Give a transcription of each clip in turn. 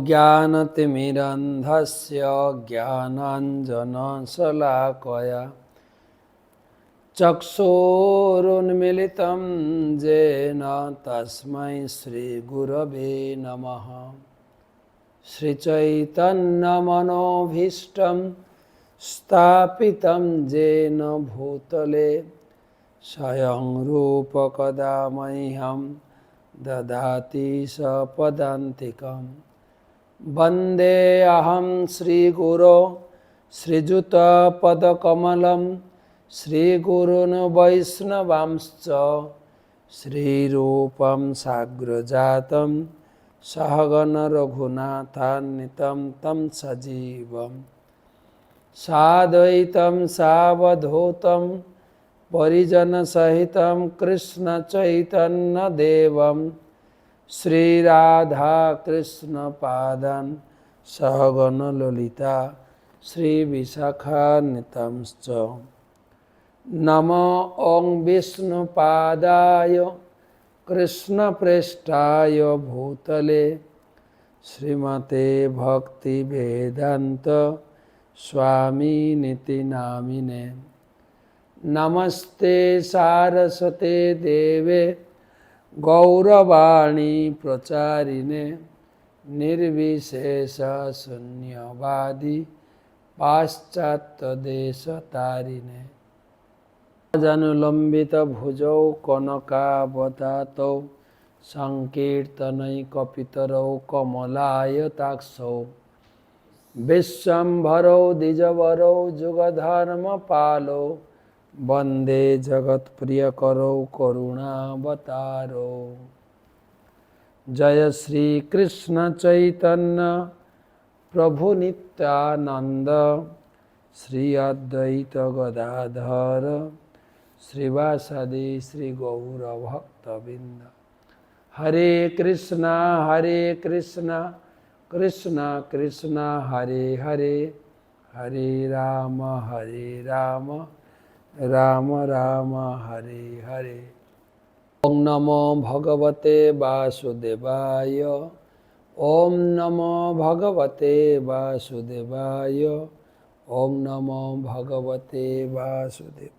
ज्ञानतिमिरन्धस्य ज्ञानाञ्जनशलाकया चक्षुरुन्मिलितं येन तस्मै श्रीगुरवे नमः। श्रीचैतन्यमनोभीष्टं स्थापितं येन भूतले स्वयं रूप कदा मह्यं ददाति सपदान्तिकम्। वन्देऽहं श्रीगुरो श्रीयुतपदकमलं श्रीगुरून् वैष्णवांश्च श्रीरूपं साग्रजातं सहगण रघुनाथान्वितं तं सजीवं साद्वैतं सावधूतं परिजनसहितं कृष्णचैतन्यदेवं श्रीराधा कृष्णपादान् सहगण ललिता श्रीविशाखान्वितांश्च। नमो ॐ विष्णुपादाय कृष्णप्रेष्ठाय भूतले श्रीमते भक्तिवेदान्त स्वामिनिति नामिने। नमस्ते सारस्वते देवे गौरवाणी प्रचारिणे निर्विशेष शून्यवादी पाश्चात्यदेशतारिणे। अनुलम्बित भुजौ कनकावदातौ संकीर्तनैकपितरौ कमलायताक्षौ विश्वम्भरौ द्विजवरौ जुगधर्मपालौ वन्दे जगत्प्रियकरौ करुणावतारौ। जय श्री कृष्ण चैतन्य प्रभु नित्यानंद श्री अद्वैत गदाधर श्रीवासादि श्री गौर भक्तबिंद। हरे कृष्णा कृष्णा कृष्णा हरे हरे, हरे राम राम राम हरे हरे। ओम नमो भगवते वासुदेवाय, ओम नमो भगवते वासुदेवाय, ओम नमो भगवते वासुदेव।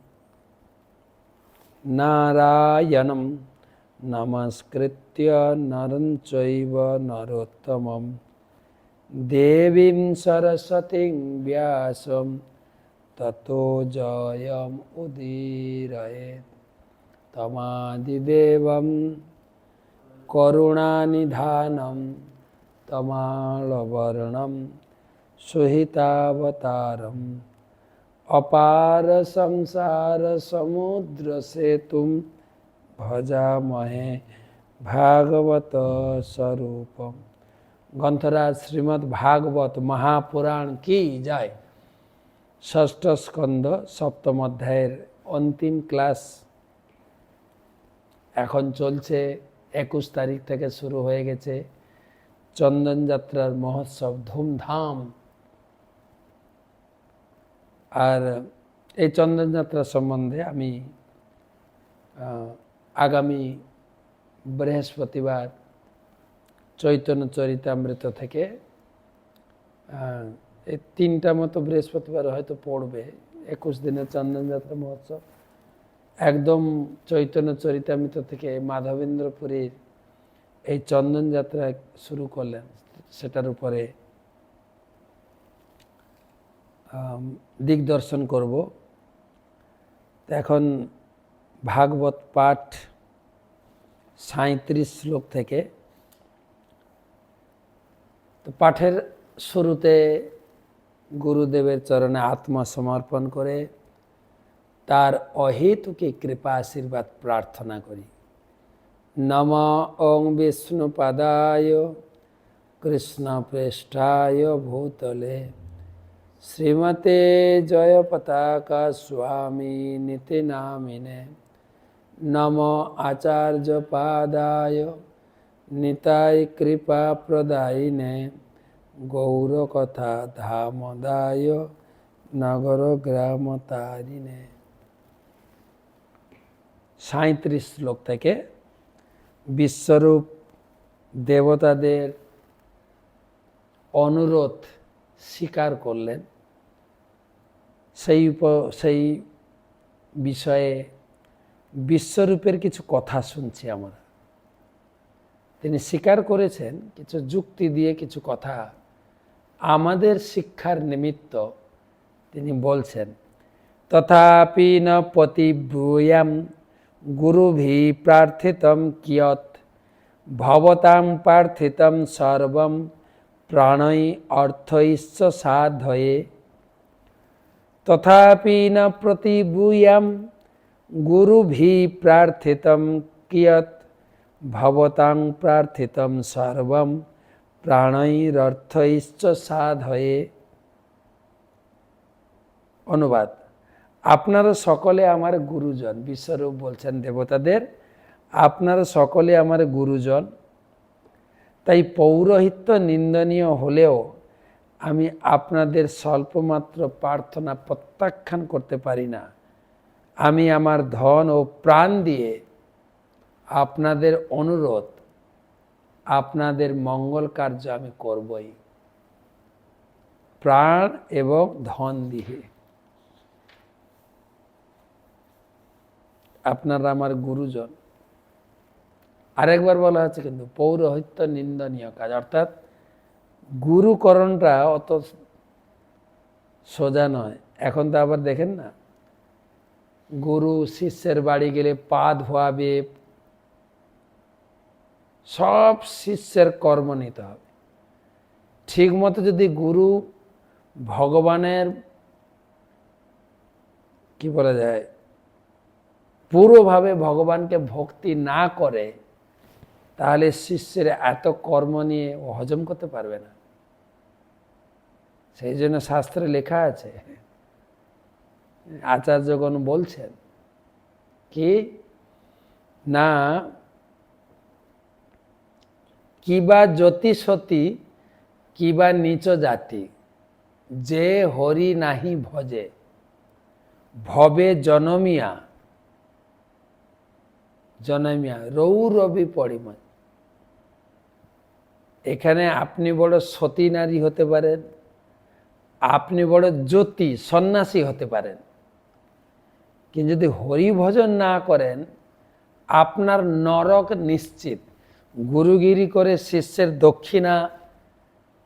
नारायणं नमस्कृत्य नरं चैव नरोत्तमं देवीं सरस्वतीं व्यासं ततो जयम् उदीरयेत्। तमादिदेवं करुणानिधानं तमालवर्णं सुहितावतारम् अपार संसार समुद्र सेतुं भजामहे भागवत स्वरूपम। ग्रंथराज श्रीमद् भागवत महापुराण की जय। षष्ठ स्कंद सप्तम अध्याয়ের अंतिम क्लास এখন চলছে। 21 তারিখ থেকে শুরু হয়ে গেছে চন্দন যাত্রার মহোৎসব ধুমধাম। আর এই চন্দন যাত্রা সম্বন্ধে আমি আগামী বৃহস্পতিবার চৈতন্য চরিতামৃত থেকে এই 3টা মতো বৃহস্পতিবার হয়তো পড়বে 21 দিনের চন্দন যাত্রা মহোৎসব। একদম চৈতন্য চরিতামৃত থেকে মাধবেন্দ্রপুরীর এই চন্দন যাত্রা শুরু করলেন, সেটার উপরে দিগদর্শন করব। এখন ভাগবত পাঠ 37 শ্লোক থেকে। তো পাঠের শুরুতে গুরুদেবের চরণে আত্মসমর্পণ করে তার অহেতুকে কৃপা আশীর্বাদ প্রার্থনা করি। নমো ওং বিষ্ণুপাদায় কৃষ্ণপ্রেষ্ঠায় ভূতলে শ্রীমতে জয়পতাকা স্বামিনিতি নামিনে। নমো আচার্যপাদায় নিতাই কৃপা প্রদায়িনে গৌরকথা ধামদায় নগর গ্রাম তারিণে। 37 শ্লোক থেকে বিশ্বরূপ দেবতাদের অনুরোধ স্বীকার করলেন। সেই বিষয়ে বিশ্বরূপের কিছু কথা শুনছি আমরা। তিনি স্বীকার করেছেন কিছু যুক্তি দিয়ে কিছু কথা আমাদের শিক্ষার নিমিত্ত তিনি বলছেন। তথাপি ন প্রতিব্রূয়াম গুরুভি প্রার্থিতম কিয়ৎ ভবতাং প্রার্থিতম সর্বম প্রাণৈ অর্থৈশ্চ সাধয়ে। তথাপি ন প্রতিব্রূয়াম গুরুভি প্রার্থিতম কিয়ৎ ভবতাং প্রার্থিতম সর্বম প্রাণৈরর্থৈশ্চ সাধয়ে। অনুবাদ: আপনারা সকলে আমার গুরুজন। বিশ্বরূপ বলছেন দেবতাদের, আপনারা সকলে আমার গুরুজন, তাই পৌরোহিত্য নিন্দনীয় হলেও আমি আপনাদের স্বল্পমাত্র প্রার্থনা প্রত্যাখ্যান করতে পারি না। আমি আমার ধন ও প্রাণ দিয়ে আপনাদের অনুরোধ, আপনাদের মঙ্গল কার্য আমি করবই, প্রাণ এবং ধন দিয়ে। আপনারা আমার গুরুজন। আরেকবার বলা হচ্ছে কিন্তু পৌরোহিত্য নিন্দনীয় কাজ, অর্থাৎ গুরুকরণটা অত সোজা নয়। এখন তো আবার দেখেন না, গুরু শিষ্যের বাড়ি গেলে পা ধোয়াবে, সব শিষ্যের কর্ম নিতে হবে। ঠিক মতো যদি গুরু ভগবানের কি বলা যায় পুরোভাবে ভগবানকে ভক্তি না করে, তাহলে শিষ্যের এত কর্ম নিয়ে ও হজম করতে পারবে না। সেই জন্য শাস্ত্রে লেখা আছে, আচার্যগণ বলছেন কি না, কিবা জ্যোতি সতী কিবা নিচ জাতি, যে হরি নাহি ভজে ভবে জনমিয়া জনমিয়া রৌরবি পরিময়। এখানে আপনি বড় সতী নারী হতে পারেন, আপনি বড় জ্যোতি সন্ন্যাসী হতে পারেন, কিন্তু যদি হরি ভজন না করেন আপনার নরক নিশ্চিত। গুরুগিরি করে শিষ্যের দক্ষিণা,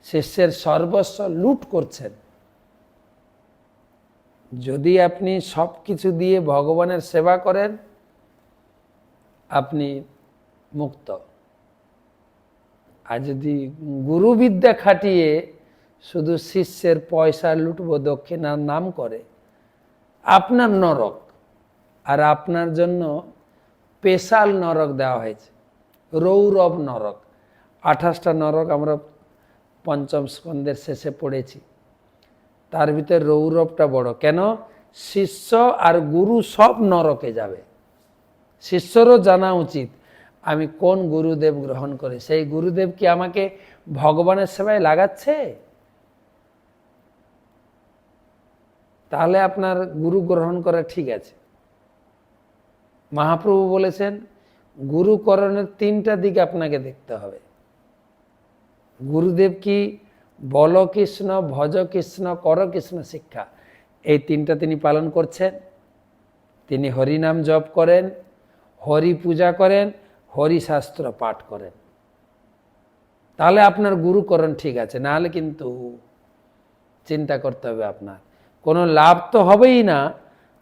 শিষ্যের সর্বস্ব লুট করছেন। যদি আপনি সব কিছু দিয়ে ভগবানের সেবা করেন, আপনি মুক্ত। আর যদি গুরুবিদ্যা খাটিয়ে শুধু শিষ্যের পয়সা লুটবো দক্ষিণার নাম করে, আপনার নরক। আর আপনার জন্য স্পেশাল নরক দেওয়া হয়েছে, রৌরব নরক। 28টা নরক আমরা পঞ্চম স্কন্ধের শেষে পড়েছি, তার ভিতরে রৌরবটা বড়। কেন? শিষ্য আর গুরু সব নরকে যাবে। শিষ্যরও জানা উচিত আমি কোন গুরুদেব গ্রহণ করে, সেই গুরুদেব কি আমাকে ভগবানের সেবায় লাগাচ্ছে? তাহলে আপনার গুরু গ্রহণ করা ঠিক আছে। মহাপ্রভু বলেছেন গুরুকরণের 3টা দিক আপনাকে দেখতে হবে। গুরুদেব কি বল কৃষ্ণ, ভজ কৃষ্ণ, কর কৃষ্ণ শিক্ষা, এই 3টা তিনি পালন করছেন। তিনি হরিনাম জপ করেন, হরি পূজা করেন, হরি শাস্ত্র পাঠ করেন, তাহলে আপনার গুরুকরণ ঠিক আছে। না হলে কিন্তু চিন্তা করতে হবে, আপনার কোনো লাভ তো হবেই না,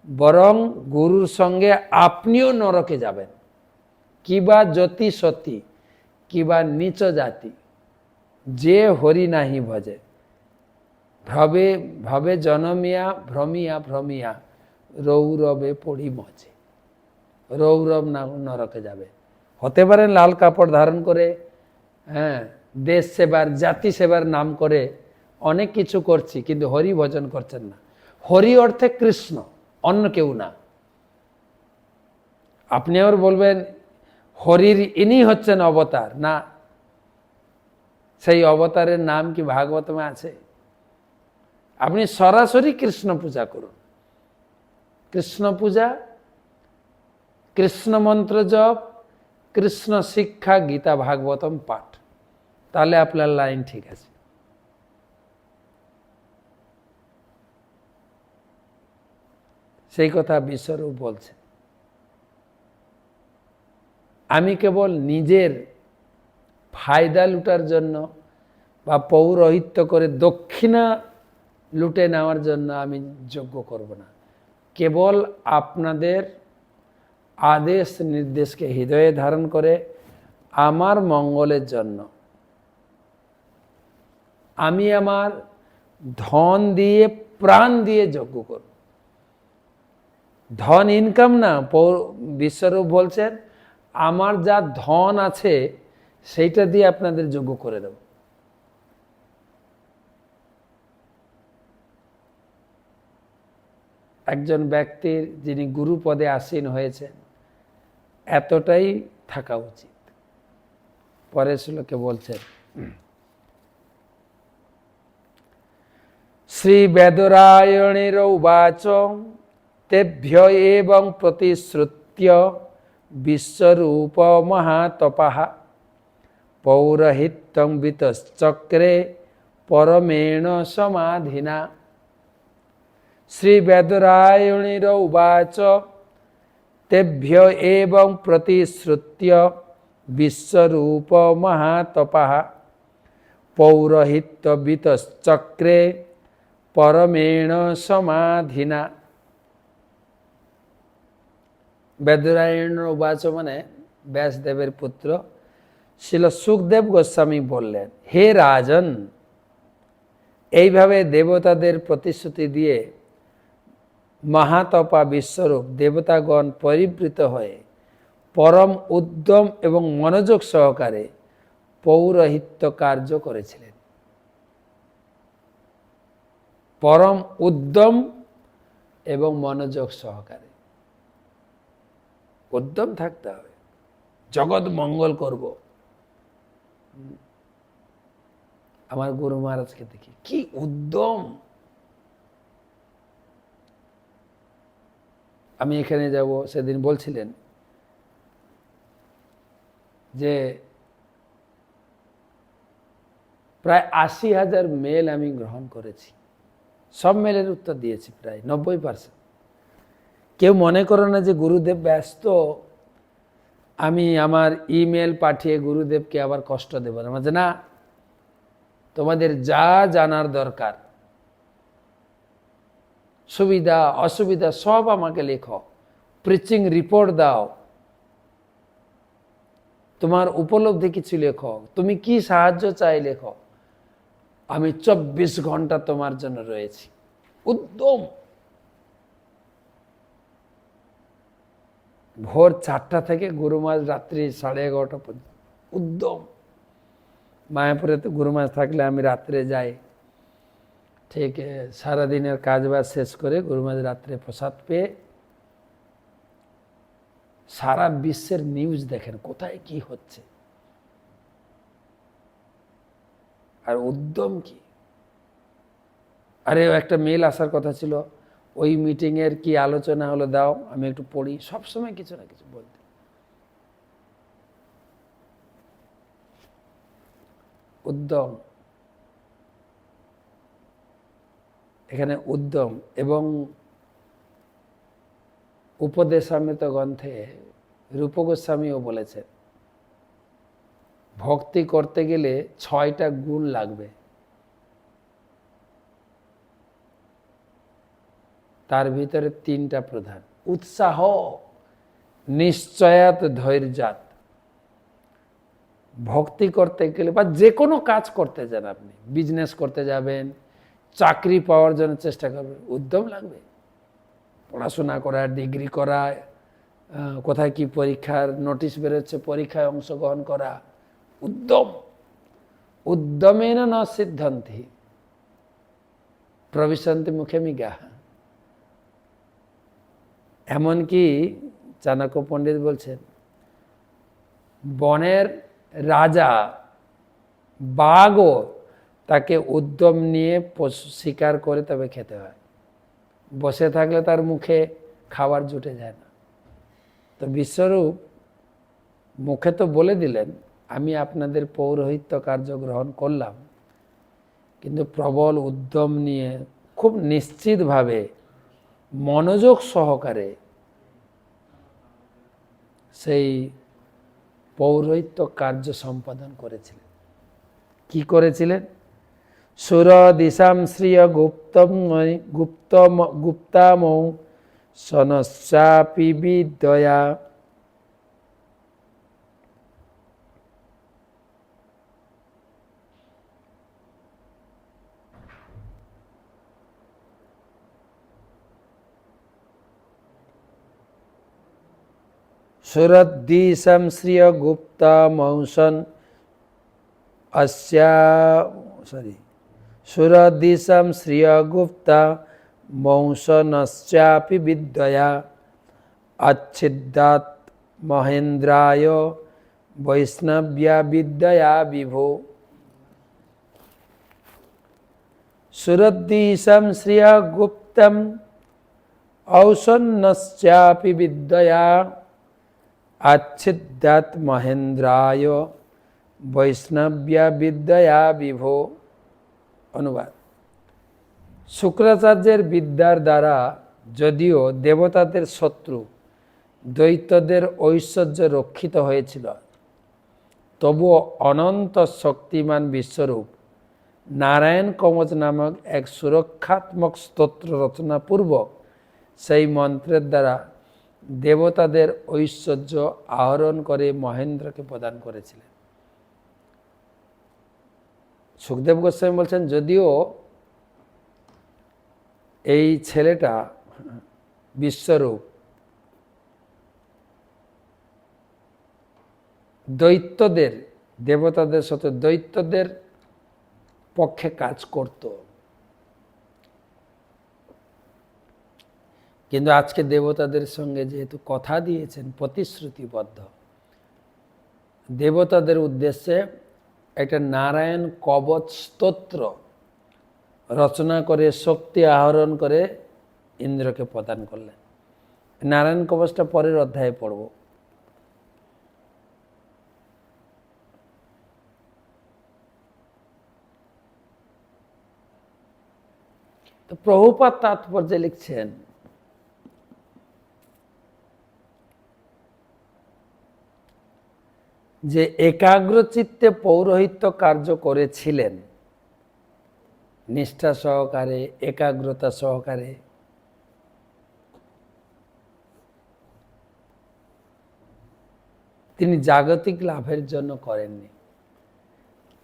বরং গুরুর সঙ্গে আপনিও নরকে যাবেন। কিবা জ্যোতি সতী কিবা নিচ জাতি, যে হরি নাহি ভজে ভবে ভবে জনমিয়া ভ্রমিয়া ভ্রমিয়া রৌরবে পড়ি মজে। রৌরব নরকে যাবে। হতে পারেন লাল কাপড় ধারণ করে, দেশ সেবার জাতি সেবার নাম করে অনেক কিছু করছি, কিন্তু হরি ভজন করছেন না। হরি অর্থে কৃষ্ণ, অন্য কেউ না। আপনি আবার বলবেন হরির ইনি হচ্ছেন অবতার, না, সেই অবতারের নাম কি ভাগবতমে আছে? আপনি সরাসরি কৃষ্ণ পূজা করুন। কৃষ্ণ পূজা, কৃষ্ণ মন্ত্র জপ, কৃষ্ণ শিক্ষা, গীতা ভাগবতম পাঠ, তাহলে আপনার লাইন ঠিক আছে। সেই কথা বিশ্বরূপ বলছে। আমি কেবল নিজের ফায়দা লুটার জন্য বা পৌরোহিত্য করে দক্ষিণা লুটে নেওয়ার জন্য আমি যজ্ঞ করব না, কেবল আপনাদের আদেশ নির্দেশকে হৃদয়ে ধারণ করে আমার মঙ্গলের জন্য আমি আমার ধন দিয়ে প্রাণ দিয়ে যজ্ঞ করব। ধন ইনকাম না, বিশ্বরূপ বলছেন আমার যা ধন আছে সেইটা দিয়ে আপনাদের যজ্ঞ করে দেব। একজন ব্যক্তির যিনি গুরু পদে আসীন হয়েছেন এতটাই থাকা উচিত। পরের শ্লোকে বলছেন, শ্রী বেদরায়ণের উবাচ তেভ্য এবং প্রতিশ্রুত্য বিশ্বরূপ মহাতপঃ পৌরহিত্যং বিতশ্চক্রে পরমেণ সমাধিনা। শ্রী বেদরায়ণের উবাচ তেভ্য এবং প্রতিশ্রুত্য বিশ্বরূপ মহাতপঃ পৌরহিত্য বিতশ্চক্রে পরমেণ সমাধিনা। বেদরায়ণের উবাচ মানে ব্যাসদেবের পুত্র শ্রীল সুখদেব গোস্বামী বললেন, হে রাজন, এইভাবে দেবতাদের প্রতিশ্রুতি দিয়ে মহাতপা বিশ্বরূপ দেবতাগণ পরিবৃত হয়ে পরম উদ্যম এবং মনোযোগ সহকারে পৌরোহিত্য কার্য করেছিলেন। পরম উদ্যম এবং মনোযোগ সহকারে, উদ্যম থাকতে হবে, জগৎ মঙ্গল করব। আমার গুরু মহারাজকে দেখি কি উদ্যম। আমি এখানে যাব, সেদিন বলছিলেন যে প্রায় ৮০,০০০ মেল আমি গ্রহণ করেছি, সব মেলের উত্তর দিয়েছি প্রায় ৯০%। কেউ মনে করো না যে গুরুদেব ব্যস্ত, আমি আমার ইমেল পাঠিয়ে গুরুদেবকে আবার কষ্ট দেব না। মানে না, তোমাদের যা জানার দরকার, সুবিধা অসুবিধা সব আমাকে লেখো, প্রিচিং রিপোর্ট দাও, তোমার উপলব্ধি কিছু লেখো, তুমি কি সাহায্য চাই লেখো, আমি ২৪ ঘন্টা তোমার জন্য রয়েছি। উদ্যম। ভোর ৪টা থেকে গুরুমাস রাত্রি 11:30 পর্যন্ত উদ্যম। মায়াপুরে তো গুরুমাস থাকলে আমি রাত্রে যাই, ঠিক সারাদিনের কাজ বাজ শেষ করে গুরুমাস রাত্রে প্রসাদ পেয়ে সারা বিশ্বের নিউজ দেখেন কোথায় কি হচ্ছে। আর উদ্যম কি, আরে একটা মেল আসার কথা ছিল, ওই মিটিংয়ের কি আলোচনা হলো দাও, আমি একটু পড়ি। সবসময় কিছু না কিছু বলতে। উদ্যম, এখানে উদ্যম। এবং উপদেশামৃত গ্রন্থে রূপ গোস্বামীও বলেছেন, ভক্তি করতে গেলে ৬টা গুণ লাগবে। তার ভিতরে 3টা প্রধান: উৎসাহ, নিশ্চয়াত, ধৈর্যাত। ভক্তি করতে গেলে বা যে কোনো কাজ করতে যান, আপনি বিজনেস করতে যাবেন, চাকরি পাওয়ার জন্য চেষ্টা করবেন, উদ্যম লাগবে। পড়াশোনা করা, ডিগ্রি করা, কোথায় কি পরীক্ষার নোটিশ বেরোচ্ছে, পরীক্ষায় অংশগ্রহণ করা, উদ্যম। উদ্যমেন ন সিদ্ধন্তি প্রবিশন্তি মুখে মৃগাঃ। এমনকি চাণক্য পণ্ডিত বলছেন, বনের রাজা বাঘও তাকে উদ্যম নিয়ে শিকার করে তবে খেতে হয়। বসে থাকলে তার মুখে খাবার জুটে যায় না। তো বিশ্বরূপ মুখে তো বলে দিলেন, আমি আপনাদের পৌরোহিত্য কার্য গ্রহণ করলাম, কিন্তু প্রবল উদ্যম নিয়ে খুব নিশ্চিতভাবে মনোযোগ সহকারে সেই পৌরোহিত্য কার্য সম্পাদন করেছিলেন। কি করেছিলেন? সুর দিশাম শ্রিয় গুপ্তামৌ সনশ্চাপি বিদ্যয়া সুরদ্দিশাম শ্রিয় গুপ্তামৌসন সুরদিশাম শ্রিয় গুপ্তা মৌসনশ্চাপি বিদ্যয়া আচ্ছিদ্দাত মহেন্দ্রায় বৈষ্ণব্যা বিদ্যয়া বিভো। সুরদ্দিশাম শ্রিয় গুপ্তম ঔসন্নশ্চাপি বিদ্যয়া আচ্ছিদ্দাত মহেন্দ্রায় বৈষ্ণব্যা বিদ্যয়া বিভো। অনুবাদ: শুক্রাচার্যের বিদ্যার দ্বারা যদিও দেবতাদের শত্রু দৈত্যদের ঐশ্বর্য রক্ষিত হয়েছিল, তবুও অনন্ত শক্তিমান বিশ্বরূপ নারায়ণ কবচ নামক এক সুরক্ষাত্মক স্তোত্র রচনাপূর্বক সেই মন্ত্রের দ্বারা দেবতাদের ঐশ্বর্য আহরণ করে মহেন্দ্রকে প্রদান করেছিলেন। সুখদেব গোস্বামী বলছেন, যদিও এই ছেলেটা বিশ্বরূপ দৈত্যদের, দেবতাদের সাথে দৈত্যদের পক্ষে কাজ করত, কিন্তু আজকে দেবতাদের সঙ্গে যেহেতু কথা দিয়েছেন প্রতিশ্রুতিবদ্ধ, দেবতাদের উদ্দেশ্যে একটা নারায়ণ কবচ স্তোত্র রচনা করে শক্তি আহরণ করে ইন্দ্রকে প্রদান করলেন। নারায়ণ কবচটা পরের অধ্যায়ে পড়ব। তো প্রভুপাদ তাৎপর্যে লিখছেন, যে একাগ্রচিত্তে পৌরোহিত্য কার্য করেছিলেন, নিষ্ঠা সহকারে, একাগ্রতা সহকারে, তিনি জাগতিক লাভের জন্য করেননি,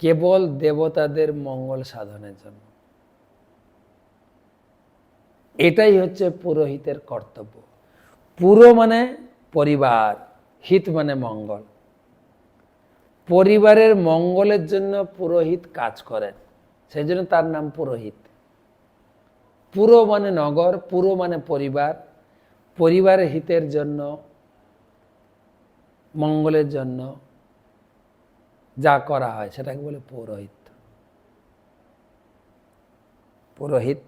কেবল দেবতাদের মঙ্গল সাধনের জন্য। এটাই হচ্ছে পুরোহিতের কর্তব্য। পুরো মানে পরিবার, হিত মানে মঙ্গল। পরিবারের মঙ্গলের জন্য পুরোহিত কাজ করেন, সেই জন্য তার নাম পুরোহিত। পুরো মানে নগর, পুরো মানে পরিবার, পরিবারের হিতের জন্য, মঙ্গলের জন্য যা করা হয় সেটাকে বলে পৌরোহিত। পুরোহিত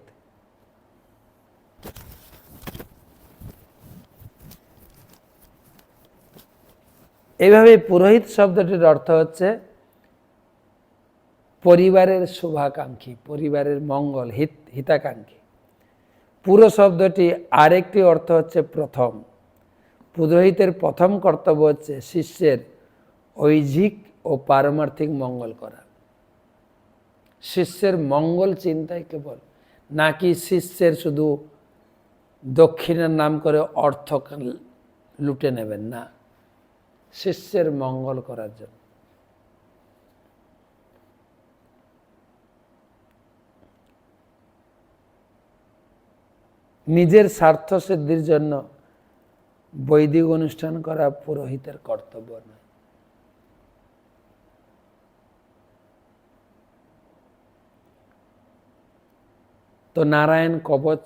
এইভাবে পুরোহিত শব্দটির অর্থ হচ্ছে পরিবারের শুভাকাঙ্ক্ষী, পরিবারের মঙ্গল, হিতাকাঙ্ক্ষী। পুরো শব্দটি আরেকটি অর্থ হচ্ছে প্রথম। পুরোহিতের প্রথম কর্তব্য হচ্ছে শিষ্যের ঐহিক ও পারমার্থিক মঙ্গল করা। শিষ্যের মঙ্গল চিন্তাই কেবল, নাকি শিষ্যের শুধু দক্ষিণার নাম করে অর্থ লুটে নেবেন, না, শিষ্যের মঙ্গল করার জন্য। নিজের স্বার্থ সিদ্ধির জন্য বৈদিক অনুষ্ঠান করা পুরোহিতের কর্তব্য নয়। তো নারায়ণ কবচ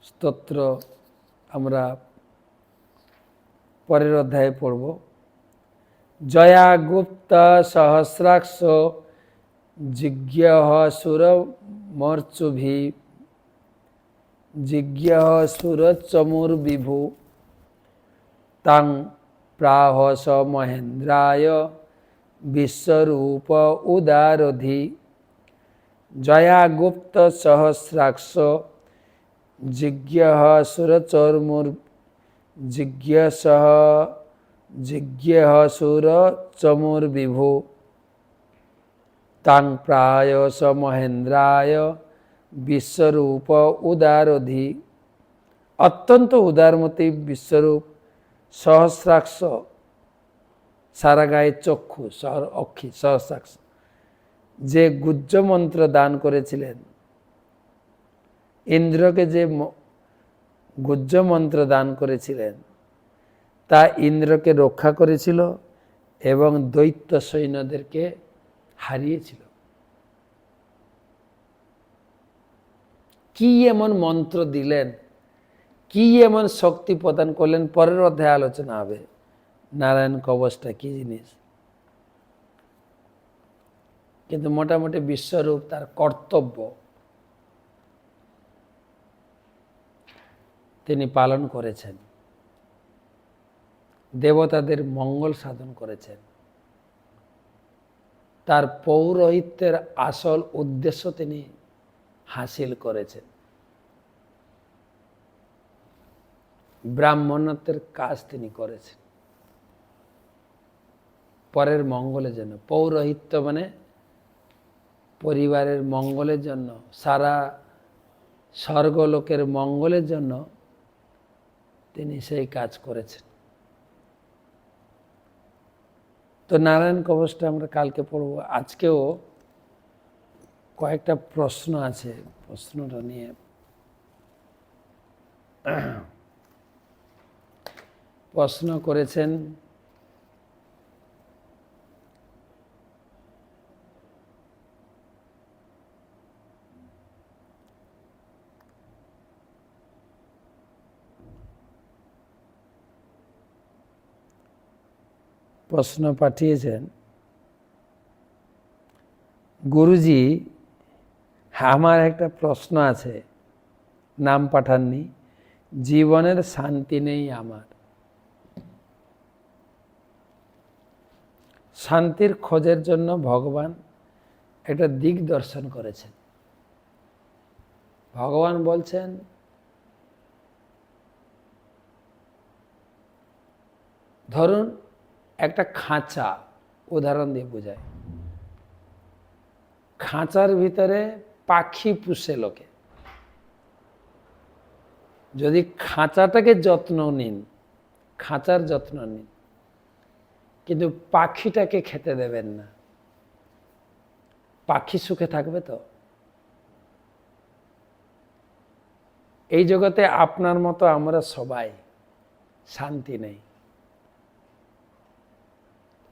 স্তোত্র আমরা পরের অধ্যায়ে পড়ব। জয়া গুপ্ত সহস্রাক্ষ জিজ্ঞ সুরমর্চুভি জিজ্ঞ সুরচমুর্বিভু তাং প্রাহ স মহেন্দ্রায় বিশ্বরূপ উদারধি। জয়া গুপ্ত সহস্রাক্ষ জিজ্ঞাহ সুরচর্মুর জিজ্ঞাসহ জিজ্ঞাহ সুর চমুর বিভু তাং প্রায় স মহেন্দ্রায় বিশ্বরূপ উদারধি। অত্যন্ত উদারমতি বিশ্বরূপ, সহস্রাক্ষ, সারা গায়ে চক্ষু, অক্ষি, সহস্রাক্ষ, যে গুজ্জ মন্ত্র দান করেছিলেন, ইন্দ্রকে যে গুজ্জ মন্ত্র দান করেছিলেন তা ইন্দ্রকে রক্ষা করেছিল এবং দৈত্য সৈন্যদেরকে হারিয়েছিল। কি এমন মন্ত্র দিলেন, কি এমন শক্তি প্রদান করলেন, পরের অধ্যায়ে আলোচনা হবে নারায়ণ কবচটা কি জিনিস। কিন্তু মোটামুটি বিশ্বরূপ তার কর্তব্য তিনি পালন করেছেন, দেবতাদের মঙ্গল সাধন করেছেন। তার পৌরোহিত্যের আসল উদ্দেশ্য তিনি হাসিল করেছেন, ব্রাহ্মণত্বের কাজ তিনি করেছেন পরের মঙ্গলের জন্য। পৌরোহিত্য মানে পরিবারের মঙ্গলের জন্য, সারা স্বর্গলোকের মঙ্গলের জন্য তিনি সেই কাজ করেছেন। তো নারায়ণ কবচটা আমরা কালকে পড়ব। আজকেও কয়েকটা প্রশ্ন আছে, প্রশ্নটা নিয়ে প্রশ্ন করেছেন প্রশ্ন পাঠিয়েছেন, গুরুজি আমার একটা প্রশ্ন আছে, নাম পাঠাননি, জীবনের শান্তি নেই আমার, শান্তির খোঁজের জন্য ভগবান একটা দিক দর্শন করেছেন। ভগবান বলছেন ধরুন একটা খাঁচা, উদাহরণ দিয়ে বোঝায়, খাঁচার ভিতরে পাখি পুষে লোকে, যদি খাঁচাটাকে যত্ন নিন, খাঁচার যত্ন নিন, কিন্তু পাখিটাকে খেতে দেবেন না, পাখি সুখে থাকবে তো? এই জগতে আপনার মতো আমরা সবাই শান্তি নেই।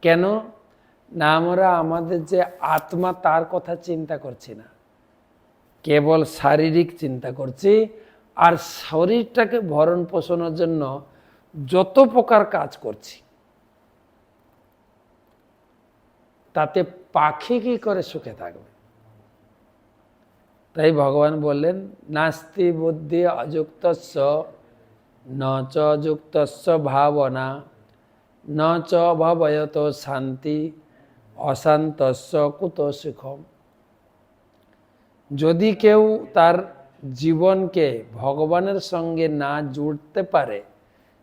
কেন না? আমরা আমাদের যে আত্মা তার কথা চিন্তা করছি না, কেবল শারীরিক চিন্তা করছি। আর শরীরটাকে ভরণ পোষণের জন্য যত প্রকার কাজ করছি, তাতে পাখি কি করে সুখে থাকবে? তাই ভগবান বললেন নাস্তি বুদ্ধি অযুক্তস্য ন চ যুক্তস্য ভাবনা ন চ ভবয়ত শান্তি অশান্তস্য কুত সুখম। যদি কেউ তার জীবনকে ভগবানের সঙ্গে না জুড়তে পারে,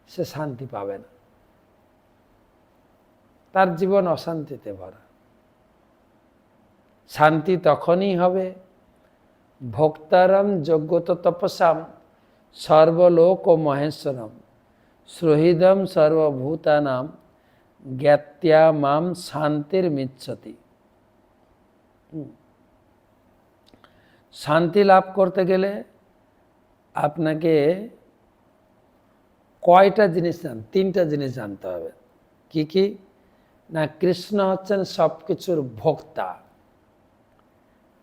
সে শান্তি পাবে না, তার জীবন অশান্তিতে ভরা। শান্তি তখনই হবে ভোক্তারম যোগ্যত তপসাম সর্বলোক ও মহেশ্বরম সুহৃদম সর্বভূতানাম জ্ঞাত্যা মাম শান্তির মিচ্ছতি। শান্তি লাভ করতে গেলে আপনাকে কয়টা জিনিস তিনটা জিনিস জানতে হবে। কি কি না? কৃষ্ণ হচ্ছেন সব কিছুর ভোক্তা,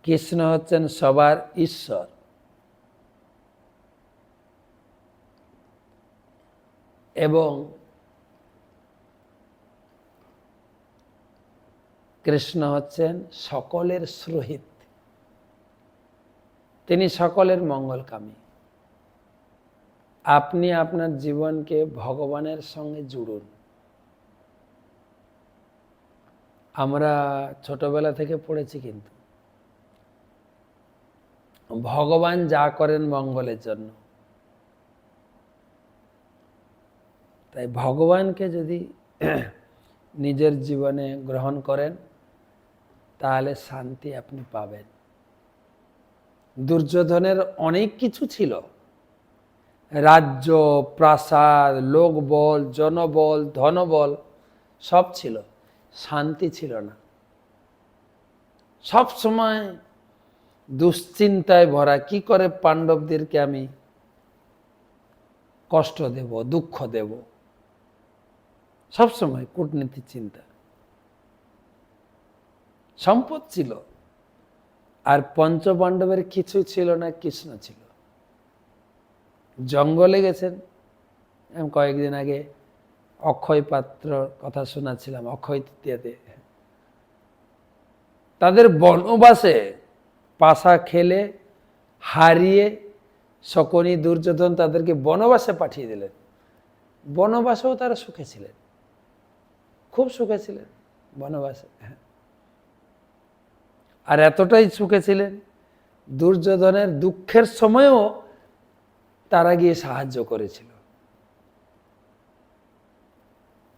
কৃষ্ণ হচ্ছেন সবার ঈশ্বর, এবং কৃষ্ণ হচ্ছেন সকলের সুহৃদ, তিনি সকলের মঙ্গলকামী। আপনি আপনার জীবনকে ভগবানের সঙ্গে জুড়ুন। আমরা ছোটবেলা থেকে পড়েছি, কিন্তু ভগবান যা করেন মঙ্গলের জন্য, তাই ভগবানকে যদি নিজের জীবনে গ্রহণ করেন তাহলে শান্তি আপনি পাবেন। দুর্যোধনের অনেক কিছু ছিল, রাজ্য, প্রাসাদ, লোকবল, জনবল, ধনবল সব ছিল, শান্তি ছিল না। সব সময় দুশ্চিন্তায় ভরা, কি করে পাণ্ডবদেরকে আমি কষ্ট দেব, দুঃখ দেব, সব সময় কূটনীতির চিন্তা। সম্পদ ছিল, আর পঞ্চপাণ্ডবের কিছু ছিল না, কৃষ্ণ ছিল। জঙ্গলে গেছেন, কয়েকদিন আগে অক্ষয় পাত্র কথা শোনাচ্ছিলাম, অক্ষয় তৃতীয়াতে। তাদের বনবাসে পাশা খেলে হারিয়ে শকুনি, দুর্যোধন তাদেরকে বনবাসে পাঠিয়ে দিলেন। বনবাসেও তারা সুখে ছিলেন, খুব সুখে ছিলেন বনবাসে। আর এতটাই সুখে ছিলেন, দুর্যোধনের দুঃখের সময়ও তারা গিয়ে সাহায্য করেছিল।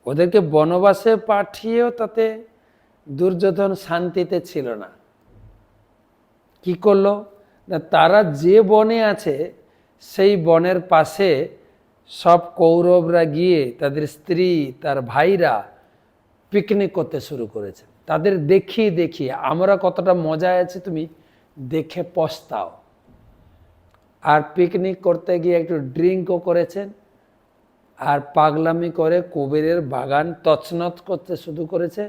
ওদেরকে বনবাসে পাঠিয়েও তাতে দুর্যোধন শান্তিতে ছিল না। কি করলো না, তারা যে বনে আছে সেই বনের পাশে সব কৌরবরা গিয়ে তাদের স্ত্রী, তার ভাইরা পিকনিক করতে শুরু করেছে। তাদের দেখিয়ে দেখিয়ে আমরা কতটা মজায় আছি তুমি দেখে পস্তাও। আর পিকনিক করতে গিয়ে একটু ড্রিঙ্কও করেছেন, আর পাগলামি করে কুবেরের বাগান তছনছ করতে শুরু করেছে।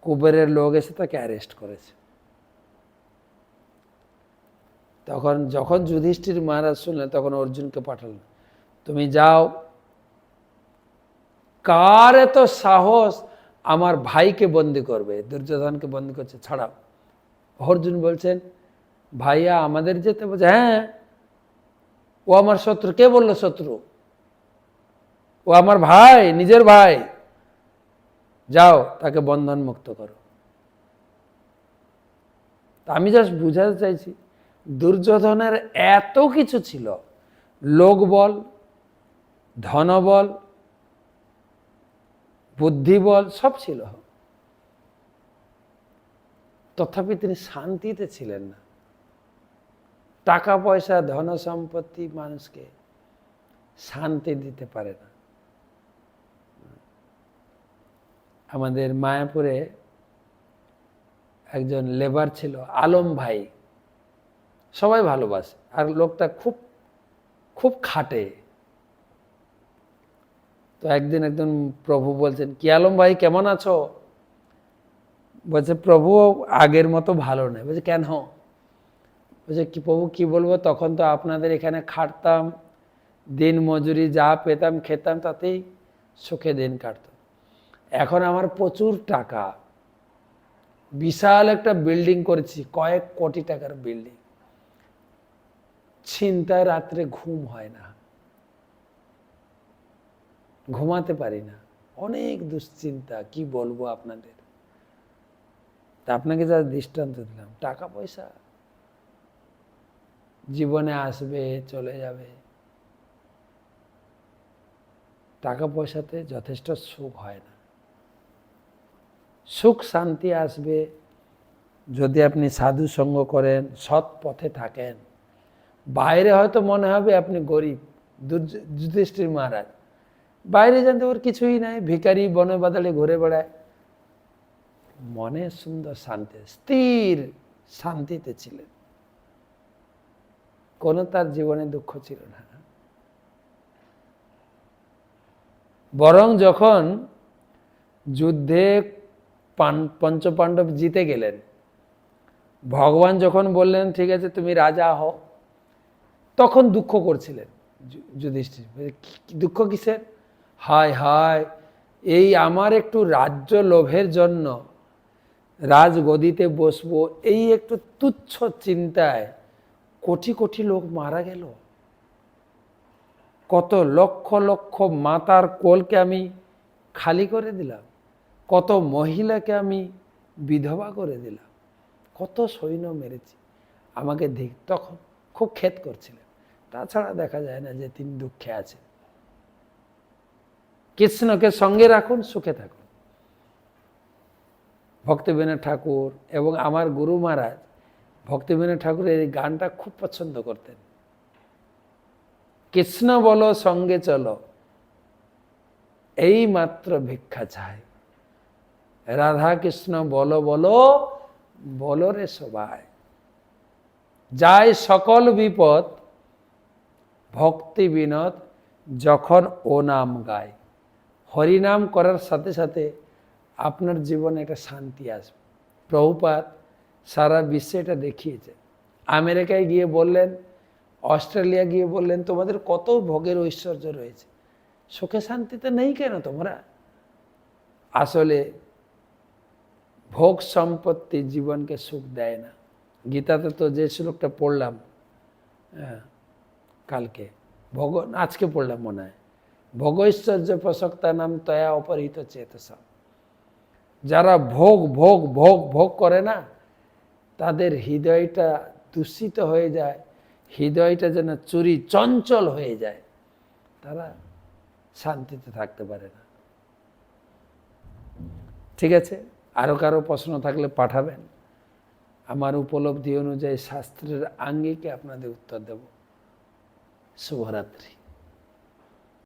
কুবেরের লোক এসে তাকে অ্যারেস্ট করেছে। যখন যুধিষ্ঠির মহারাজ শুনলেন, তখন অর্জুনকে পাঠালেন, তুমি যাও, কার এত সাহস আমার ভাইকে বন্দি করবে? দুর্যোধনকে বন্দি করছে, ছাড়াও। অর্জুন বলছেন, ভাইয়া আমাদের যেতে? বলছে, হ্যাঁ, ও আমার শত্রু। কে বললো শত্রু? ও আমার ভাই, নিজের ভাই। যাও, তাকে বন্ধন মুক্ত করো। আমি জাস্ট বুঝাতে চাইছি, দুর্যোধনের এত কিছু ছিল, লোকবল, ধনবল, বুদ্ধিবল সব ছিল, তথাপি তিনি শান্তিতে ছিলেন না। টাকা পয়সা, ধন সম্পত্তি মানুষকে শান্তি দিতে পারে না। আমাদের মায়াপুরে একজন লেবার ছিল, আলম ভাই, সবাই ভালোবাসে, আর লোকটা খুব খুব খাটে। তো একদিন একজন প্রভু বলছেন, কি আলম ভাই কেমন আছো? বলছে, প্রভু আগের মতো ভালো নেই। বলছে, কেন? বলছে, কি প্রভু কি বলবো, তখন তো আপনাদের এখানে খাটতাম, দিন মজুরি যা পেতাম খেতাম, তাতেই সুখে দিন কাটত। এখন আমার প্রচুর টাকা, বিশাল একটা বিল্ডিং করেছি, কয়েক কোটি টাকার বিল্ডিং, চিন্তায় রাত্রে ঘুম হয় না, ঘুমাতে পারি না, অনেক দুশ্চিন্তা। কি বলবো আপনাদের? তা আপনাকে যা দৃষ্টান্ত দিলাম, টাকা পয়সা জীবনে আসবে, চলে যাবে। টাকা পয়সাতে যথেষ্ট সুখ হয় না। সুখ শান্তি আসবে যদি আপনি সাধু সঙ্গ করেন, সৎ পথে থাকেন। বাইরে হয়তো মনে হবে আপনি গরিব, যুধিষ্ঠির মহারাজ বাইরে জানতে ওর কিছুই নাই, ভিখারি, বনে বাদালে ঘুরে বেড়ায়, মনে সুন্দর শান্তি, স্থির শান্তিতে ছিলেন, কোনো তার জীবনে দুঃখ ছিল না। বরং যখন যুদ্ধে পঞ্চপাণ্ডব জিতে গেলেন, ভগবান যখন বললেন ঠিক আছে তুমি রাজা হও, তখন দুঃখ করছিলেন যুধিষ্ঠির। দুঃখ কিসের? হায় হায়, এই আমার একটু রাজ্য লোভের জন্য রাজগদিতে বসবো, এই একটু তুচ্ছ চিন্তায় কোটি কোটি লোক মারা গেল। কত লক্ষ লক্ষ মাতার কোলকে আমি খালি করে দিলাম, কত মহিলাকে আমি বিধবা করে দিলাম, কত সৈন্য মেরেছি, আমাকে দেখ। তখন খুব খেদ করছিলেন, তাছাড়া দেখা যায় না যে তিনি দুঃখে আছেন। কৃষ্ণকে সঙ্গে রাখুন, সুখে থাকুন। ভক্তিবিনোদ ঠাকুর এবং আমার গুরু মহারাজ ভক্তিবিনোদ ঠাকুরের এই গানটা খুব পছন্দ করতেন। কৃষ্ণ বলো সঙ্গে চলো, এই মাত্র ভিক্ষা চাই। রাধা কৃষ্ণ বলো বলো, বলো রে সবাই। যায় সকল বিপদ, ভক্তি বিনোদ যখন ও নাম গায়। হরিনাম করার সাথে সাথে আপনার জীবনে একটা শান্তি আসবে। প্রভুপাদ সারা বিশ্বে এটা দেখিয়েছে। আমেরিকায় গিয়ে বললেন, অস্ট্রেলিয়া গিয়ে বললেন, তোমাদের কত ভোগের ঐশ্বর্য রয়েছে, সুখে শান্তিতে নেই কেন তোমরা? আসলে ভোগ সম্পত্তি জীবনকে সুখ দেয় না। গীতাতে তো যে শ্লোকটা পড়লাম কালকে, আজকে পড়লাম মনে হয়, ভোগৈশ্বর্য প্রসক্তা নাম তয়া অপহৃত চেতসা। যারা ভোগ ভোগ ভোগ ভোগ করে না, তাদের হৃদয়টা দূষিত হয়ে যায়, হৃদয়টা যেন চুরি চঞ্চল হয়ে যায়, তারা শান্তিতে থাকতে পারে না। ঠিক আছে, আরও কারো প্রশ্ন থাকলে পাঠাবেন। আমার উপলব্ধি অনুযায়ী শাস্ত্রের আঙ্গিকে আপনাদের উত্তর দেব। শুভরাত্রি।